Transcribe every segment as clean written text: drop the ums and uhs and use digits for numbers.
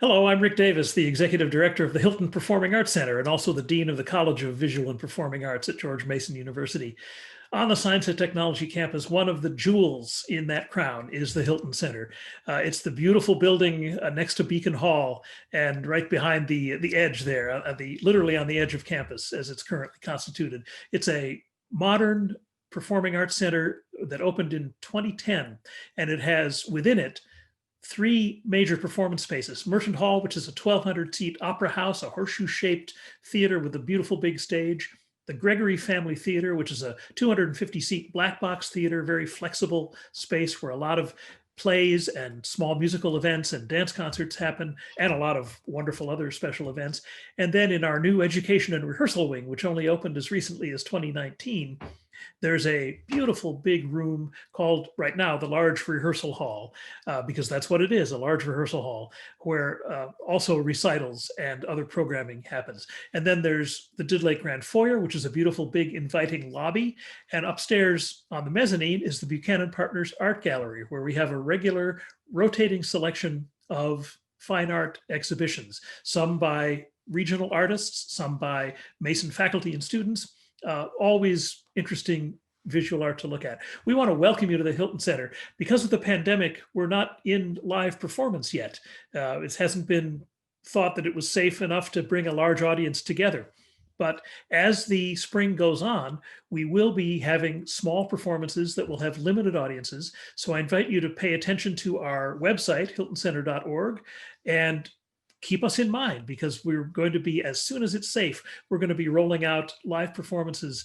Hello, I'm Rick Davis, the Executive Director of the Hylton Performing Arts Center and also the Dean of the College of Visual and Performing Arts at George Mason University. On the Science and Technology campus, one of the jewels in that crown is the Hylton Center. It's the beautiful building next to Beacon Hall and right behind the edge there, literally on the edge of campus as it's currently constituted. It's a modern performing arts center that opened in 2010, and it has within it three major performance spaces. Merchant Hall, which is a 1,200 seat opera house, a horseshoe shaped theater with a beautiful big stage. The Gregory Family Theater, which is a 250 seat black box theater, very flexible space where a lot of plays and small musical events and dance concerts happen, and a lot of wonderful other special events. And then in our new education and rehearsal wing, which only opened as recently as 2019, there's a beautiful big room called right now the large rehearsal hall, because that's what it is, a large rehearsal hall where also recitals and other programming happens. And then there's the Did Lake Grand Foyer, which is a beautiful big inviting lobby. And upstairs on the mezzanine is the Buchanan Partners Art Gallery, where we have a regular rotating selection of fine art exhibitions, some by regional artists, some by Mason faculty and students. Always interesting visual art to look at. We want to welcome you to the Hylton Center. Because of the pandemic, we're not in live performance yet. It hasn't been thought that it was safe enough to bring a large audience together. But as the spring goes on, we will be having small performances that will have limited audiences. So I invite you to pay attention to our website, hyltoncenter.org, and keep us in mind, because we're going to be, as soon as it's safe, we're going to be rolling out live performances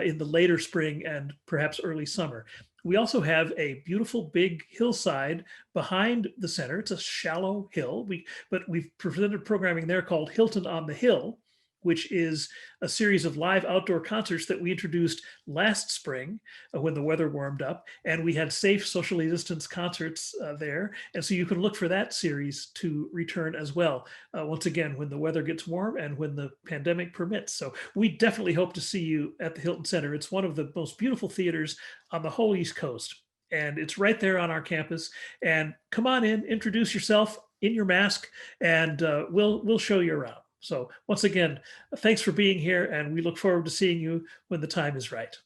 in the later spring and perhaps early summer. We also have a beautiful big hillside behind the center. It's a shallow hill, but we've presented programming there called Hylton on the Hill, which is a series of live outdoor concerts that we introduced last spring when the weather warmed up, and we had safe socially distanced concerts there. And so you can look for that series to return as well, once again, when the weather gets warm and when the pandemic permits. So we definitely hope to see you at the Hylton Center. It's one of the most beautiful theaters on the whole East Coast, and it's right there on our campus. And come on in, introduce yourself in your mask, and we'll show you around. So once again, thanks for being here, and we look forward to seeing you when the time is right.